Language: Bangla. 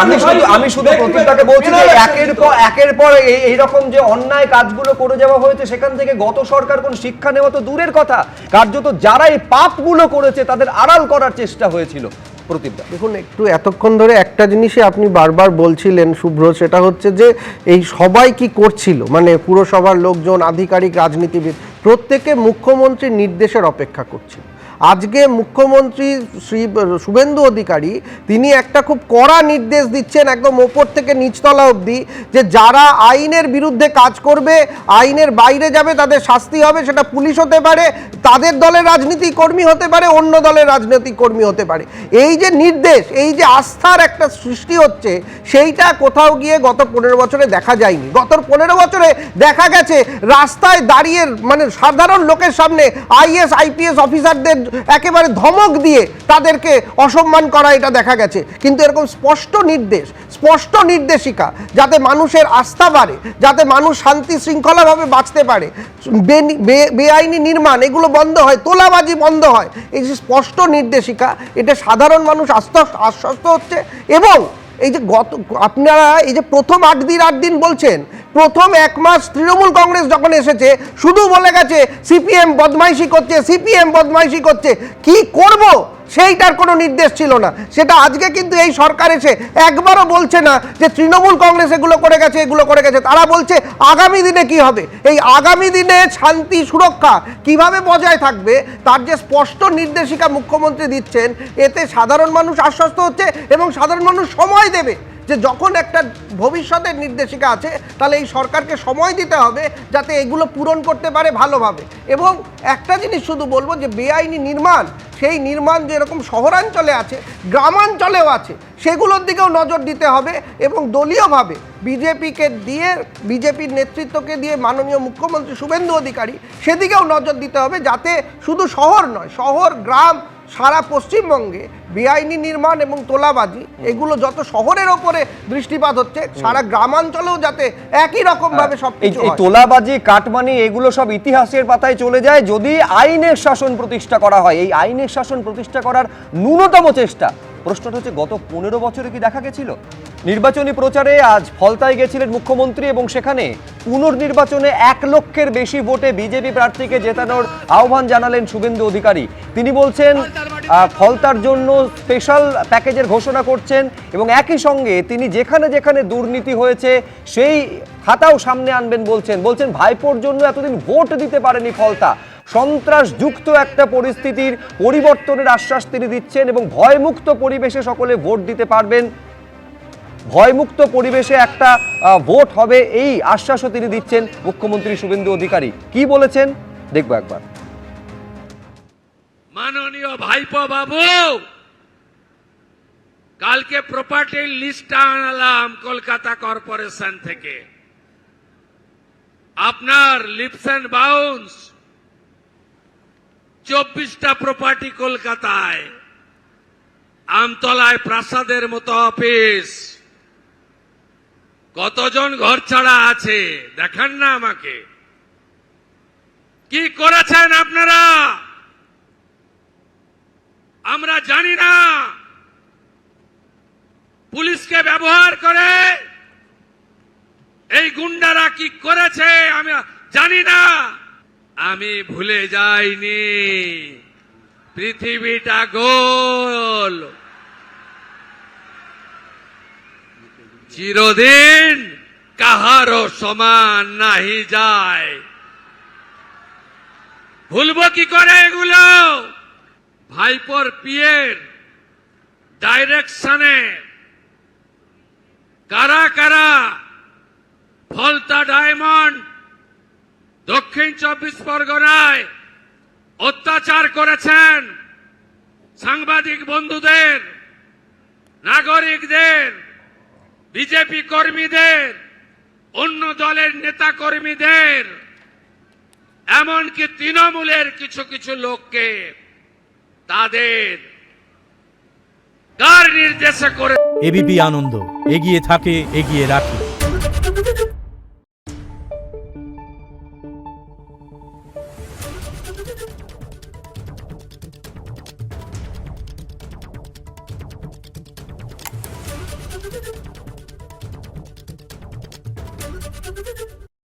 আমি শুধু প্রতিটাকে বলছি যে একের পর এইরকম যে অন্যায় কাজগুলো করে যাওয়া হয়েছে, সেখান থেকে গত সরকার কোন শিক্ষা নেওয়া তো দূরের কথা, কার্যত যারা এই পাপগুলো করেছে তাদের আড়াল করার চেষ্টা হয়েছিল। প্রতিটা দেখুন, একটু এতক্ষণ ধরে একটা জিনিসই আপনি বারবার বলছিলেন শুভ্র, সেটা হচ্ছে যে এই সবাই কি করছিল, মানে পুরসভার লোকজন, আধিকারিক, রাজনীতিবিদ, প্রত্যেকে মুখ্যমন্ত্রীর নির্দেশের অপেক্ষা করছিল। আজকে মুখ্যমন্ত্রী শ্রী শুভেন্দু অধিকারী তিনি একটা খুব কড়া নির্দেশ দিচ্ছেন একদম ওপর থেকে নিচতলা অবধি, যে যারা আইনের বিরুদ্ধে কাজ করবে, আইনের বাইরে যাবে, তাদের শাস্তি হবে। সেটা পুলিশ হতে পারে, তাদের দলের রাজনীতি কর্মী হতে পারে, অন্য দলের রাজনৈতিক কর্মী হতে পারে। এই যে নির্দেশ, এই যে আস্থার একটা সৃষ্টি হচ্ছে, সেইটা কোথাও গিয়ে গত 15 বছরে দেখা যায়নি। গত 15 বছরে দেখা গেছে রাস্তায় দাঁড়িয়ে, মানে সাধারণ লোকের সামনে আইএস আইপিএস অফিসারদের একেবারে ধমক দিয়ে তাদেরকে অসম্মান করা, এটা দেখা গেছে। কিন্তু এরকম স্পষ্ট নির্দেশ, স্পষ্ট নির্দেশিকা, যাতে মানুষের আস্থা বাড়ে, যাতে মানুষ শান্তি শৃঙ্খলাভাবে বাঁচতে পারে, বেআইনি নির্মাণ এগুলো বন্ধ হয়, তোলাবাজি বন্ধ হয়, এই যে স্পষ্ট নির্দেশিকা, এটা সাধারণ মানুষ আশ্বস্ত হচ্ছে। এবং এই যে আপনারা এই যে প্রথম 8 দিন বলছেন, প্রথম 1 মাস তৃণমূল কংগ্রেস যখন এসেছে শুধু বলে গেছে সিপিএম বদমাইশি করছে, সিপিএম বদমাইশি করছে, কি করব সেইটার কোনো নির্দেশ ছিল না। সেটা আজকে কিন্তু এই সরকার এসে একবারও বলছে না যে তৃণমূল কংগ্রেস এগুলো করে গেছে, এগুলো করে গেছে। তারা বলছে আগামী দিনে কি হবে, এই আগামী দিনে শান্তি সুরক্ষা কিভাবে বজায় থাকবে তার যে স্পষ্ট নির্দেশিকা মুখ্যমন্ত্রী দিচ্ছেন, এতে সাধারণ মানুষ আশ্বস্ত হচ্ছে এবং সাধারণ মানুষ সময় দেবে যে যখন একটা ভবিষ্যতের নির্দেশিকা আছে, তাহলে এই সরকারকে সময় দিতে হবে যাতে এগুলো পূরণ করতে পারে ভালোভাবে। এবং একটা জিনিস শুধু বলবো যে বেআইনি নির্মাণ, সেই নির্মাণ যেরকম শহরাঞ্চলে আছে, গ্রামাঞ্চলেও আছে, সেগুলোর দিকেও নজর দিতে হবে। এবং দলীয়ভাবে বিজেপির নেতৃত্বকে দিয়ে মাননীয় মুখ্যমন্ত্রী শুভেন্দু অধিকারী সেদিকেও নজর দিতে হবে, যাতে শুধু শহর নয়, শহর গ্রাম সারা পশ্চিমবঙ্গে বেআইনি নির্মাণ এবং তোলাবাজি এগুলো যত শহরের ওপরে দৃষ্টিপাত হচ্ছে, সারা গ্রামাঞ্চলেও যাতে একই রকম ভাবে সবকিছু হয়। তোলাবাজি, কাটমানি এগুলো সব ইতিহাসের পাতায় চলে যায় যদি আইনের শাসন প্রতিষ্ঠা করা হয়। এই আইনের শাসন প্রতিষ্ঠা করার ন্যূনতম চেষ্টা, প্রশ্নটা হচ্ছে গত 15 বছরে কি দেখা গেছিল? নির্বাচনী প্রচারে আজ ফলতায় গেছিলেন মুখ্যমন্ত্রী এবং সেখানে পুনর্নির্বাচনে 1 লক্ষের বেশি ভোটে বিজেপি প্রার্থীকে জেতানোর আহ্বান জানালেন শুভেন্দু অধিকারী। তিনি বলছেন ফলতার জন্য স্পেশাল প্যাকেজের ঘোষণা করছেন এবং একই সঙ্গে তিনি যেখানে যেখানে দুর্নীতি হয়েছে সেই খাতাও সামনে আনবেন বলছেন ভাইপোর জন্য এতদিন ভোট দিতে পারেনি ফলতা, সন্ত্রাসযুক্ত একটা পরিস্থিতির পরিবর্তনের আশ্বাস তিনি দিচ্ছেন এবং ভয়মুক্ত পরিবেশে সকলে ভোট দিতে পারবেন, ভয়মুক্ত পরিবেশে একটা ভোট হবে, এই আশ্বাসও তিনি দিচ্ছেন মুখ্যমন্ত্রী শুভেন্দু অধিকারী। কি বলেছেন দেখবো একবার। মাননীয় ভাইপো বাবু, কালকে প্রপার্টির লিস্ট আনলাম কলকাতা কর্পোরেশন থেকে। আপনার লিপস এন্ড বাউন্স 24টা প্রপার্টি কলকাতায়, আমতলায় প্রাসাদের মতো অফিস, কতজন ঘর ছাড়া আছে দেখান না আমাকে। কি করেছেন আপনারা আমরা জানি না। পুলিশকে ব্যবহার করে এই গুন্ডারা কি করেছে আমি জানি না। আমি ভুলে যাইনি, পৃথিবীটা গোল, চিরদিন কাহারও সমান নাহি যায়। ভুলবো কি করে এগুলো? ভাইপোর পিয়ের ডাইরেকশনে কারা কারা ফলতা ডায়মন্ড দক্ষিণ 24 পরগনায় অত্যাচার করেছেন, সাংবাদিক বন্ধুদের, নাগরিকদের, বিজেপি কর্মীদের, অন্য দলের নেতা কর্মীদের, এমনকি তৃণমূলের কিছু কিছু লোককে তাদের কার নির্দেশে করে। এবিপি আনন্দ, এগিয়ে থাকে, এগিয়ে রাখে। দেখুন